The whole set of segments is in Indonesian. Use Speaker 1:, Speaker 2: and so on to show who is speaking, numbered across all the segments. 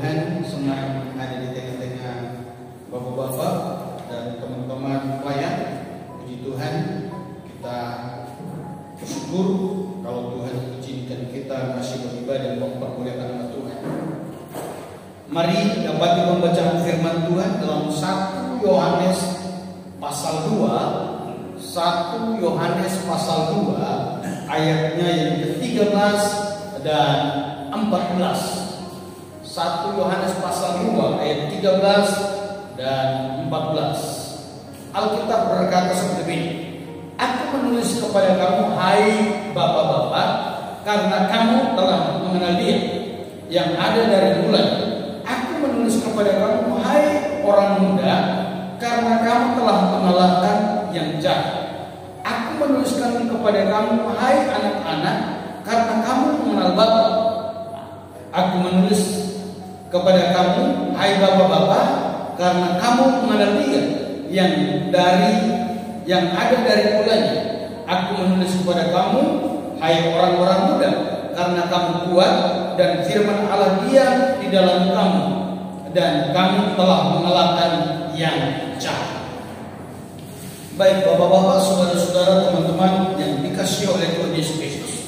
Speaker 1: Tuhan, senang ada di tengah-tengah bapak-bapak dan teman-teman pelayan. Puji Tuhan, kita bersyukur kalau Tuhan izinkan kita masih beribadah dan mempermuliakan nama Tuhan. Mari dapat membaca firman Tuhan dalam 1 Yohanes pasal 2, 1 Yohanes pasal 2 ayatnya yang ke-13 dan 14. 1 Yohanes pasal 2 ayat 13 dan 14. Alkitab berkata seperti ini. Aku menulis kepada kamu, hai bapak-bapak, karena kamu telah mengenal Dia yang ada dari mulanya. Aku menulis kepada kamu, hai orang muda, karena kamu telah mengalahkan yang jahat. Aku menuliskan kepada kamu, hai anak-anak, karena kamu mengenal Bapa. Aku menulis kepada kamu, hai bapak-bapak, karena kamu mengenal Dia yang ada dari mulanya. Aku menulis kepada kamu, hai orang-orang muda, karena kamu kuat dan firman Allah diam di dalam kamu, dan kamu telah mengalahkan yang jahat. Baik bapak-bapak, saudara-saudara, teman-teman yang dikasihi oleh Tuhan Yesus Kristus,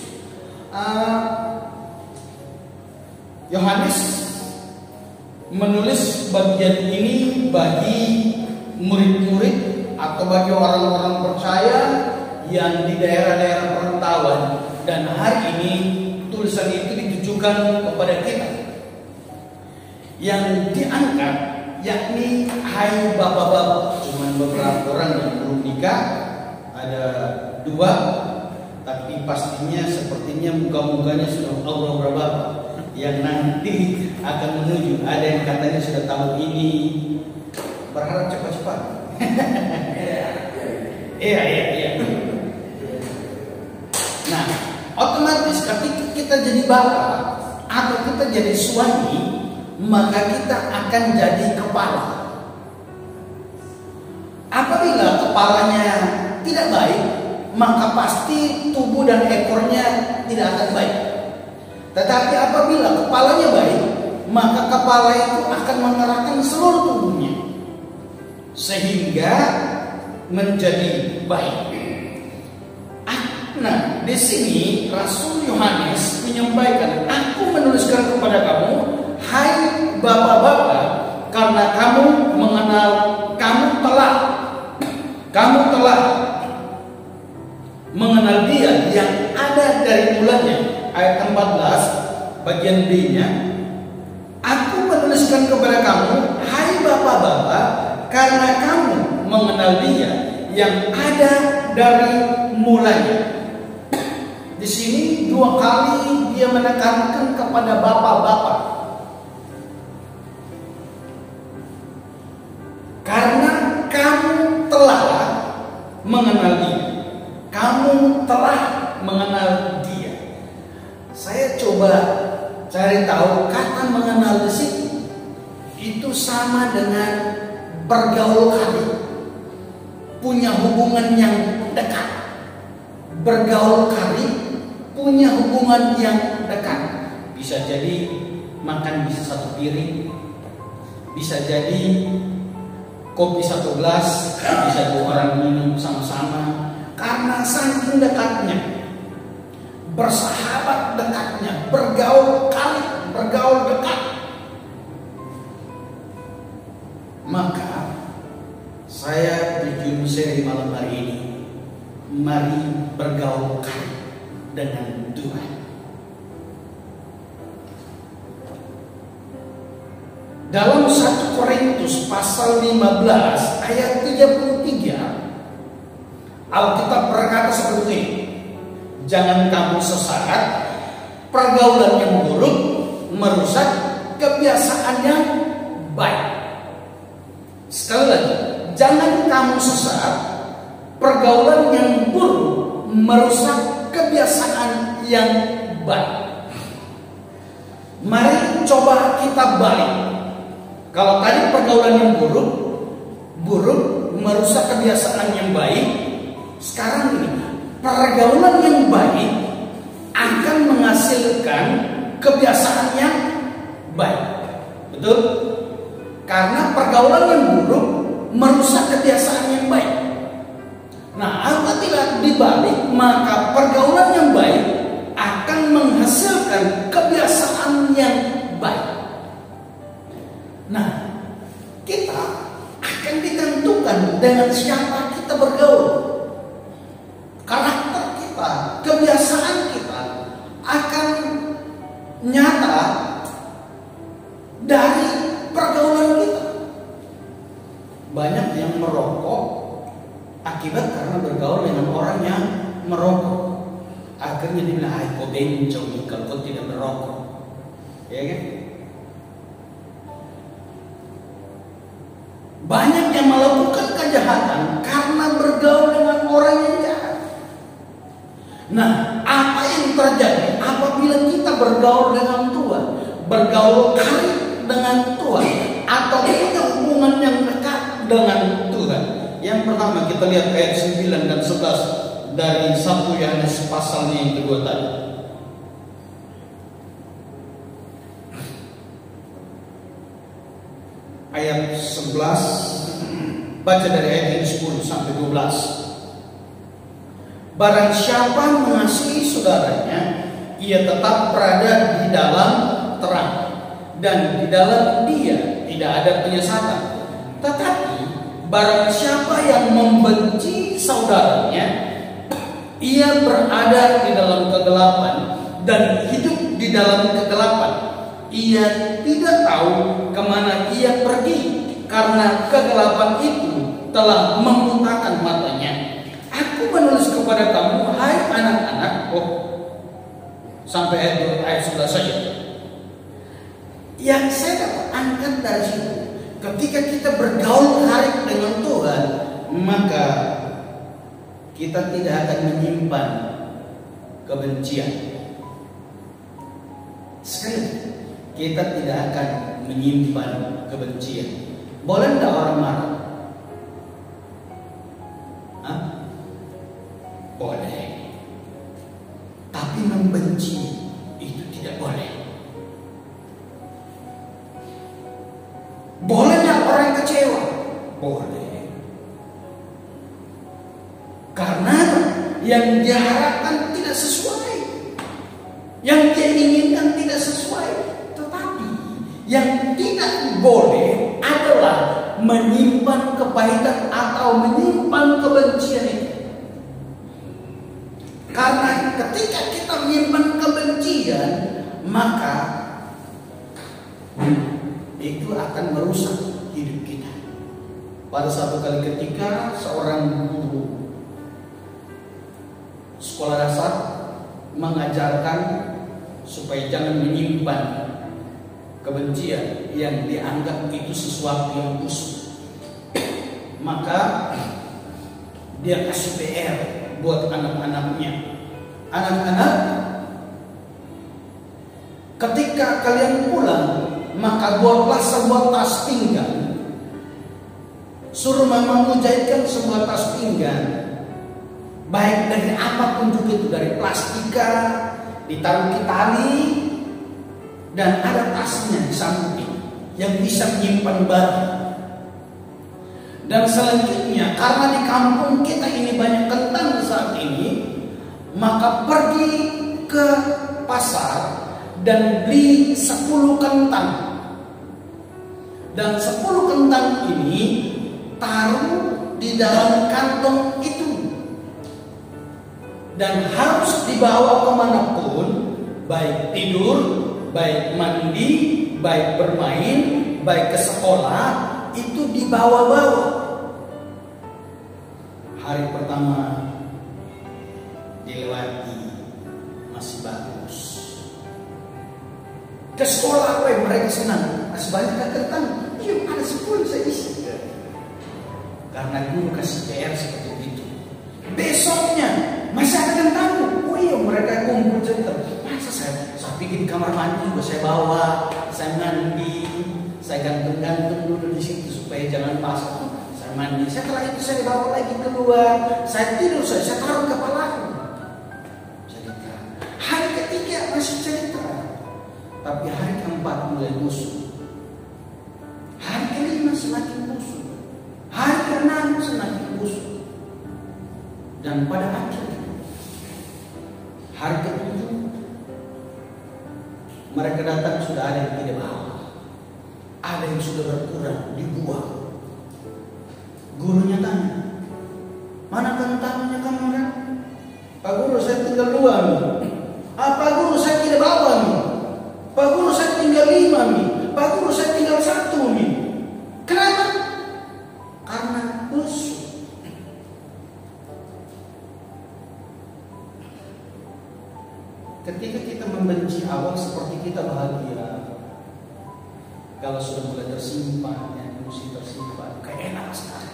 Speaker 1: Yohanes menulis bagian ini bagi murid-murid atau bagi orang-orang percaya yang di daerah-daerah perantauan, dan hari ini tulisan itu ditujukan kepada kita yang diangkat, yakni hai bapak-bapak. Cuman beberapa orang yang belum nikah, ada 2, tapi pastinya sepertinya muka-mukanya sudah Allah bapak yang nanti akan menuju. Ada yang katanya sudah tahun ini, berharap cepat-cepat. Iya. Nah, otomatis ketika kita jadi bapak atau kita jadi suami, maka kita akan jadi kepala. Apabila kepalanya tidak baik, maka pasti tubuh dan ekornya tidak akan baik. Tetapi apabila kepalanya baik, maka kepala itu akan mengerahkan seluruh tubuhnya sehingga menjadi baik. Nah, di sini Rasul Yohanes menyampaikan, aku menuliskan kepada kamu, hai bapak-bapak, karena kamu telah mengenal Dia yang ada dari mulanya. Ayat 14 bagian B-nya, aku menuliskan kepada kamu, hai bapak-bapak, karena kamu mengenal Dia yang ada dari mulanya. Di sini 2 kali dia menekankan kepada bapak-bapak. Karena kamu telah mengenal Dia. Kamu telah mengenal Dia. Saya coba cari tahu kata mengenal di sini itu sama dengan bergaul kali, punya hubungan yang dekat. Bergaul kali, punya hubungan yang dekat. Bisa jadi makan bisa satu piring, bisa jadi kopi satu gelas, bisa 2 orang minum sama-sama. Karena saking dekatnya, bersahabat dekatnya, bergaul kali, bergaul dekat, maka saya berjudul seri malam hari ini, mari bergaul kali dengan Tuhan. Dalam 1 Korintus pasal 15 ayat 33, Alkitab berkata seperti ini, jangan kamu sesat, pergaulan yang buruk merusak kebiasaan yang baik. Sekali lagi, jangan kamu sesat, pergaulan yang buruk merusak kebiasaan yang baik. Mari coba kita balik. Kalau tadi pergaulan yang buruk merusak kebiasaan yang baik, sekarang ini pergaulan yang baik akan menghasilkan kebiasaan yang baik. Betul? Karena pergaulan yang buruk merusak kebiasaan yang baik. Nah, apabila dibalik, maka pergaulan yang baik akan menghasilkan kebiasaan yang baik. Nah, kita akan ditentukan dengan siapa kita bergaul. Karakter kita, kebiasaan kita akan nyata dari pergaulan kita. Banyak yang merokok akibat karena bergaul dengan orang yang merokok. Akhirnya dia bilang, kau bencong nih kalau kau tidak merokok. Ya kan? Banyak yang melakukan kejahatan karena bergaul dengan orang yang jahat. Nah, apa yang terjadi apabila kita bergaul dengan Tuhan, bergaul karib dengan Tuhan, atau punya hubungan yang dekat dengan Tuhan? Yang pertama kita lihat ayat 9 dan 11 dari 1 Yohanes pasalnya yang kedua tadi. Ayat 11, baca dari ayat yang 10 sampai 12. Barang siapa mengasihi saudaranya, ia tetap berada di dalam terang, dan di dalam dia tidak ada penyesatan. Tetapi barang siapa yang membenci saudaranya, ia berada di dalam kegelapan dan hidup di dalam kegelapan. Ia tidak tahu kemana ia pergi, karena kegelapan itu telah membutakan matanya. Aku menulis kepada kamu, hai anak-anak, sampai ayat 11 saja. Yang saya dapat angkat dari situ, ketika kita bergaul karib dengan Tuhan, maka kita tidak akan menyimpan kebencian. Sekali, kita tidak akan menyimpan kebencian. Boleh tidak orang marah? Hah? Boleh. Tapi membenci itu tidak boleh. Boleh tidak orang kecewa? Boleh. Karena yang diharapkan tidak sesuai, yang dia inginkan tidak sesuai. Tetapi yang tidak boleh adalah menyimpan kepahitan atau menyimpan kebencian itu. Karena ketika kita menyimpan kebencian, maka itu akan merusak hidup kita. Pada satu kali ketika seorang guru sekolah dasar mengajarkan supaya jangan menyimpan kebencian yang dianggap itu sesuatu yang busuk. Maka dia kasih PR buat anak-anaknya. Anak-anak, ketika kalian pulang, maka buatlah sebuah tas pinggang. Suruh mamamu jahitkan sebuah tas pinggang, baik dari apapun juga itu, dari plastika, ditaruh di tali, dan ada tasnya di samping yang bisa menyimpan barang. Dan selanjutnya, karena di kampung kita ini banyak kentang saat ini, maka pergi ke pasar dan beli 10 kentang. Dan 10 kentang ini taruh di dalam kantong itu. Dan harus dibawa kemanapun, baik tidur, baik mandi, baik bermain, baik ke sekolah, itu dibawa-bawa. Hari pertama dilewati masih bagus. Ke sekolah, mereka senang. Masih banyak kentang. Iya, ada 10 saya isi. Karena guru kasih PR seperti itu. Besoknya masih ada kentang. Oh iya, mereka kumpul cerita. Masa saya bikin kamar mandi juga saya bawa, saya mandi, saya gantung-gantung dulu di situ supaya jangan basah. Saya mandi. Setelah itu saya bawa lagi keluar. Saya tidur, saya taruh kepalaku. Cerita. Hari ketiga masih cerita. Tapi hari keempat mulai busuk. semakin busuk, hari ke-6 semakin busuk, dan pada akhirnya hari ke-7 mereka datang, sudah ada yang tidak bawa, ada yang sudah berkurang, dibuang. Gurunya tanya, mana kentalnya kamu? Pak Guru, saya tinggal 2 nih. Pak Guru, saya tidak bawa nih. Pak Guru, saya tinggal 5 nih. Pak Guru, saya tinggal 1 nih. Kenapa? Karena busuk. Ketika kita membenci awal seperti kita bahagia. Kalau sudah mulai tersimpan, emosi tersimpan, kayak enak sekali.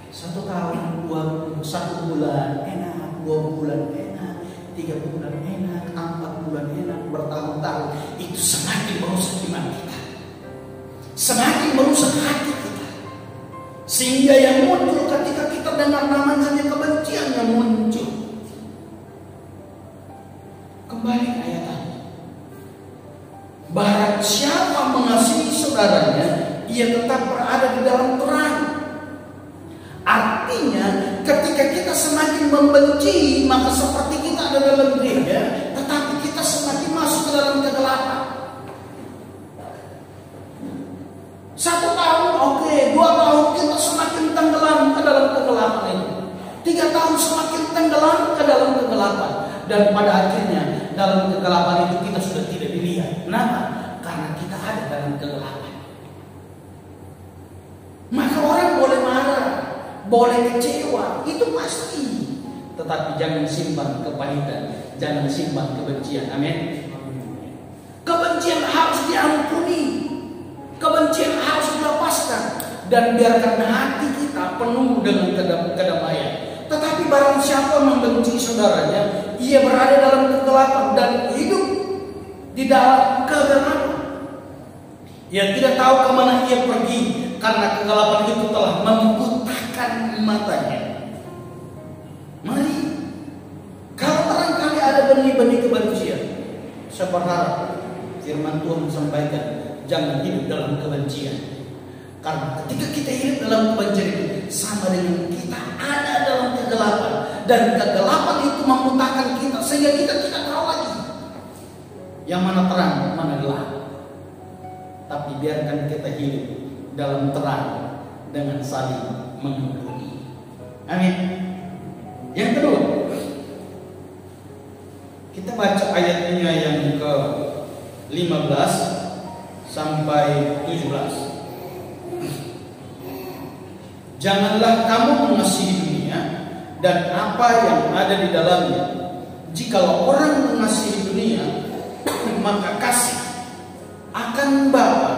Speaker 1: 1 tahun, 1 bulan enak, 2 bulan enak, 3 bulan enak, 4 bulan enak, bertahun-tahun. Itu semakin merusak iman kita, semakin merusak hati kita, sehingga yang muncul ketika kita dengar namanya kebencian yang muncul. Kembali ayat tadi, barang siapa mengasihi saudaranya, ia tetap berada di dalam terang. Artinya ketika kita semakin membenci, maka seperti kita ada dalam gereja, tetapi kita semakin masuk ke dalam kegelapan. 1 tahun oke, 2 tahun kita semakin tenggelam ke dalam kegelapan itu, 3 tahun semakin tenggelam ke dalam kegelapan, dan pada akhirnya dalam kegelapan itu kita sudah tidak dilihat. Kenapa? Karena kita ada dalam kegelapan. Maka orang boleh marah, boleh kecewa, itu pasti. Tetapi jangan simpan kepahitan, jangan simpan kebencian. Amin. Kebencian harus diampuni, kebencian harus dilepaskan, dan biarkan hati kita penuh dengan kedamaian. Tetapi barang siapa membenci saudaranya, ia berada dalam kegelapan dan hidup di dalam kegelapan. Ia tidak tahu kemana ia pergi, karena kegelapan itu telah membutakan matanya. Mari, kalau barangkali ada benih-benih kebencian, saya berharap firman Tuhan sampaikan, jangan hidup dalam kebencian. Karena ketika kita hidup dalam kebencian itu, sama dengan kita ada dalam kegelapan, dan kegelapan itu membutakan kita sehingga kita tidak tahu lagi yang mana terang, mana gelap. Tapi biarkan kita hidup dalam terang dengan saling mengampuni. Amin. Yang kedua, kita baca ayatnya yang ke-15 sampai 17. Janganlah kamu mengasihi dunia dan apa yang ada di dalamnya. Jikalau orang mengasihi dunia, maka kasih akan Bapa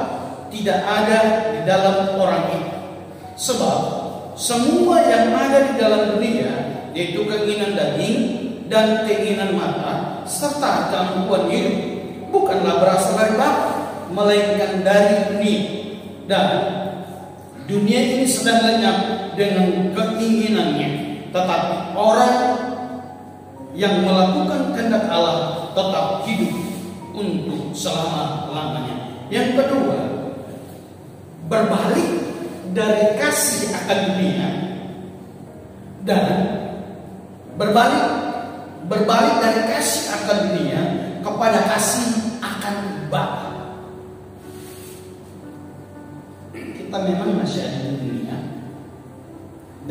Speaker 1: tidak ada di dalam orang itu. Sebab semua yang ada di dalam dunia, yaitu keinginan daging dan keinginan mata serta gangguan hidup, bukanlah berasal dari Bapa, melainkan dari dunia. Dan dunia ini sedang lenyap dengan keinginannya, tetapi orang yang melakukan kehendak Allah tetap hidup untuk selama-lamanya. Yang kedua, berbalik dari kasih akan dunia dan berbalik dari kasih akan dunia kepada kasih akan Bapa. Kita memang masih ada di dunia,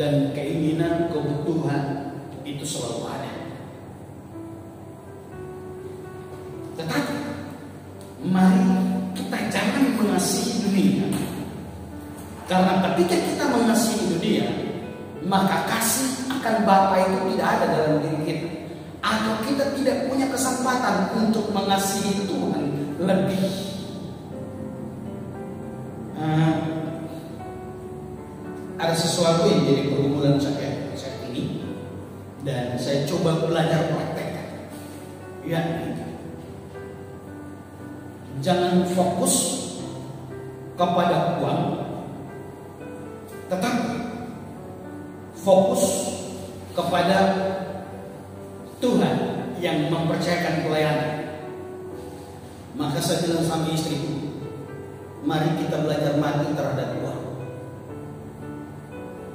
Speaker 1: dan keinginan, kebutuhan itu selalu ada. Tetapi mari kita jangan mengasihi dunia, karena ketika kita mengasihi dunia, maka kasih akan Bapa itu tidak ada dalam diri kita, atau kita tidak punya kesempatan untuk mengasihi Tuhan lebih. Ada sesuatu yang jadi pergumulan saya saat ini, dan saya coba belajar praktek. Ya, jangan fokus kepada uang, tetapi fokus kepada Tuhan yang mempercayakan pelayanan. Maka saya bilang sama istriku, mari kita belajar mati terhadap uang.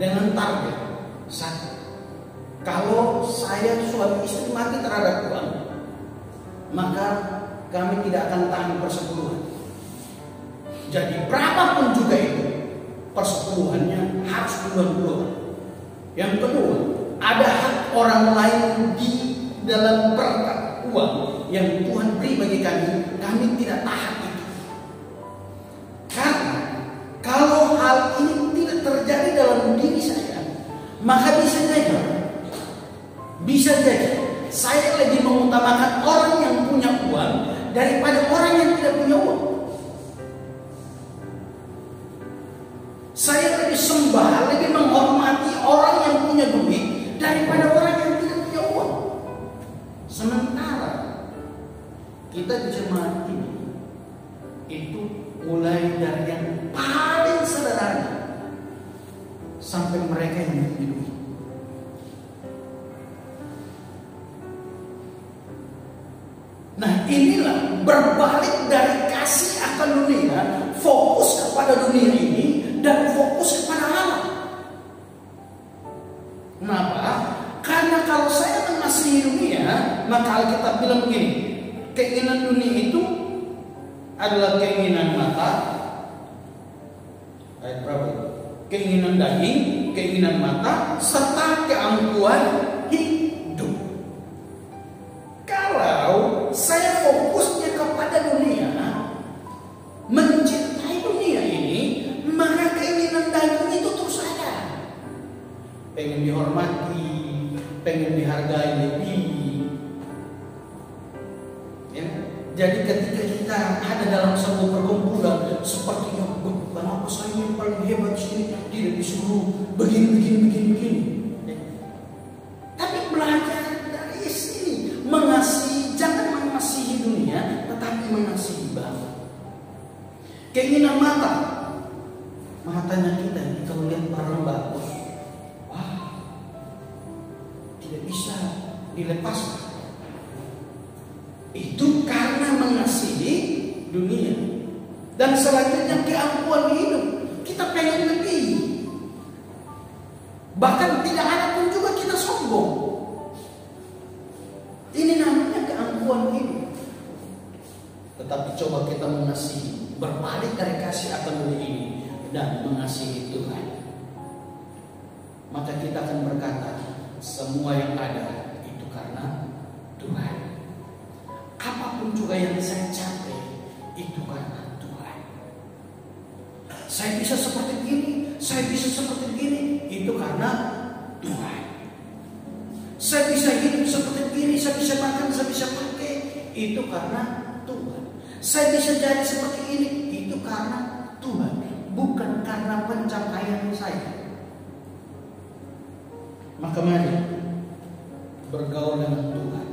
Speaker 1: Dengan target satu, kalau saya suami istri mati terhadap uang, maka kami tidak akan tahan persepuluhan. Jadi berapapun juga itu, persepuluhannya harus duluan-duluan. Yang kedua, ada hak orang lain di dalam berkat uang yang Tuhan beri bagi kami tidak tahan itu. Karena kalau hal ini tidak terjadi dalam diri saya, maka bisa jadi saya lebih mengutamakan orang yang punya uang daripada orang yang tidak punya uang. Saya lebih sembah, lebih menghormati orang yang punya duit daripada orang yang tidak punya uang. Sementara kita di jemaat ini itu mulai dari yang paling sederhana sampai mereka yang punya duit. Nah, inilah berbalik dari kasih akan dunia, fokus kepada dunia ini dan fokus kepada Allah. Kenapa? Karena kalau saya mengasihi dunia, maka Alkitab bilang begini, keinginan dunia itu adalah keinginan mata, ayat berapa? Keinginan daging, keinginan mata, serta keangkuhan hidup. Kalau saya fokusnya kepada dunia, mencintai dunia ini, maka keinginan daging itu terus ada. Pengen dihormati, pengen dihargai lebih. Ya. Jadi ketika kita ada dalam sebuah perkumpulan, sepertinya kenapa saya yang paling hebat sini, tidak disuruh begini. Ya. Tapi belajar dari sini, mengasihi, jangan mengasihi dunia, tetapi mengasihi Bapa. Keinginan matanya kita kalau lihat barang bagus, wah, tidak bisa dilepaskan. Itu karena mengasihi dunia. Dan selanjutnya keangkuhan hidup, kita pengen lebih. Bahkan tidak ada pun juga kita sombong. Ini namanya keangkuhan hidup. Tetapi coba kita mengasihi, berbalik dari kasih akan dunia ini dan mengasihi Tuhan, maka kita akan berkata, semua yang ada itu karena Tuhan. Apapun juga yang saya capai itu karena Tuhan. Saya bisa seperti ini, saya bisa seperti ini, itu karena Tuhan. Saya bisa hidup seperti ini, saya bisa makan, saya bisa pakai, itu karena Tuhan. Saya bisa jadi seperti ini, itu karena Tuhan, bukan karena pencapaian saya. Maka mari bergaul dengan Tuhan,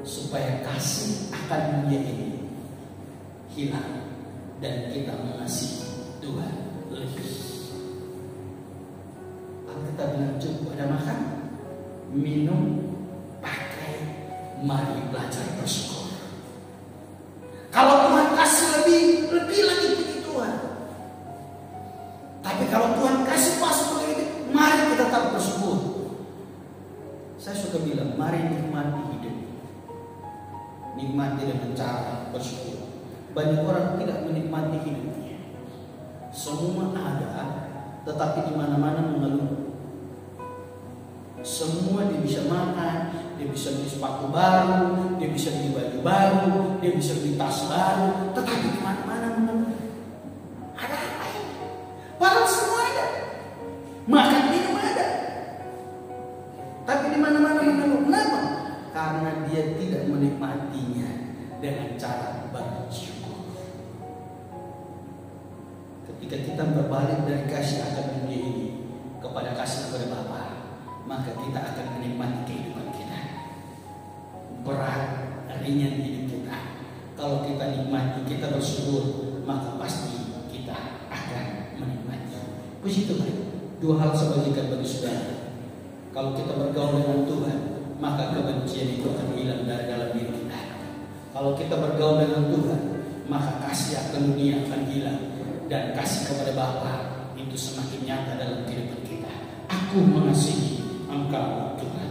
Speaker 1: supaya kasih akan dunia ini hilang dan kita mengasihi Tuhan lebih. Kita bilang cukup ada makan, minum, pakai, mari belajar bersyukur. Kalau Tuhan kasih lebih lagi puji Tuhan. Tapi kalau Tuhan kasih pas seperti ini, mari kita tetap bersyukur. Saya suka bilang, mari nikmati hidup. Nikmati dengan cara bersyukur. Banyak orang tidak menikmati hidupnya. Semua ada, tetapi di mana-mana mengeluh. Semua dia bisa makan, dia bisa beli sepatu baru, dia bisa beli baju baru, dia bisa beli tas baru, tetapi di mana-mana mengeluh. Ada apa ini? Padahal semua ada. Makan minum ada. Tapi di mana-mana mengeluh. Kenapa? Karena dia tidak menikmatinya dengan cara bersyukur. Ketika kita berbalik dari kasih akan dunia ini kepada kasih kepada Bapa, maka kita akan menikmati kehidupan kita. Berat, ringan hidup kita. Kalau kita nikmati, kita bersyukur, maka pasti kita akan menikmati. Puji Tuhan. Dua hal sebagikan bagi saudara. Kalau kita bergaul dengan Tuhan, maka kebencian itu akan hilang dari dalam diri kita. Kalau kita bergaul dengan Tuhan, maka kasih akan dunia akan hilang, dan kasih kepada Bapa itu semakin nyata dalam kehidupan kita. Aku mengasihi Engkau Tuhan.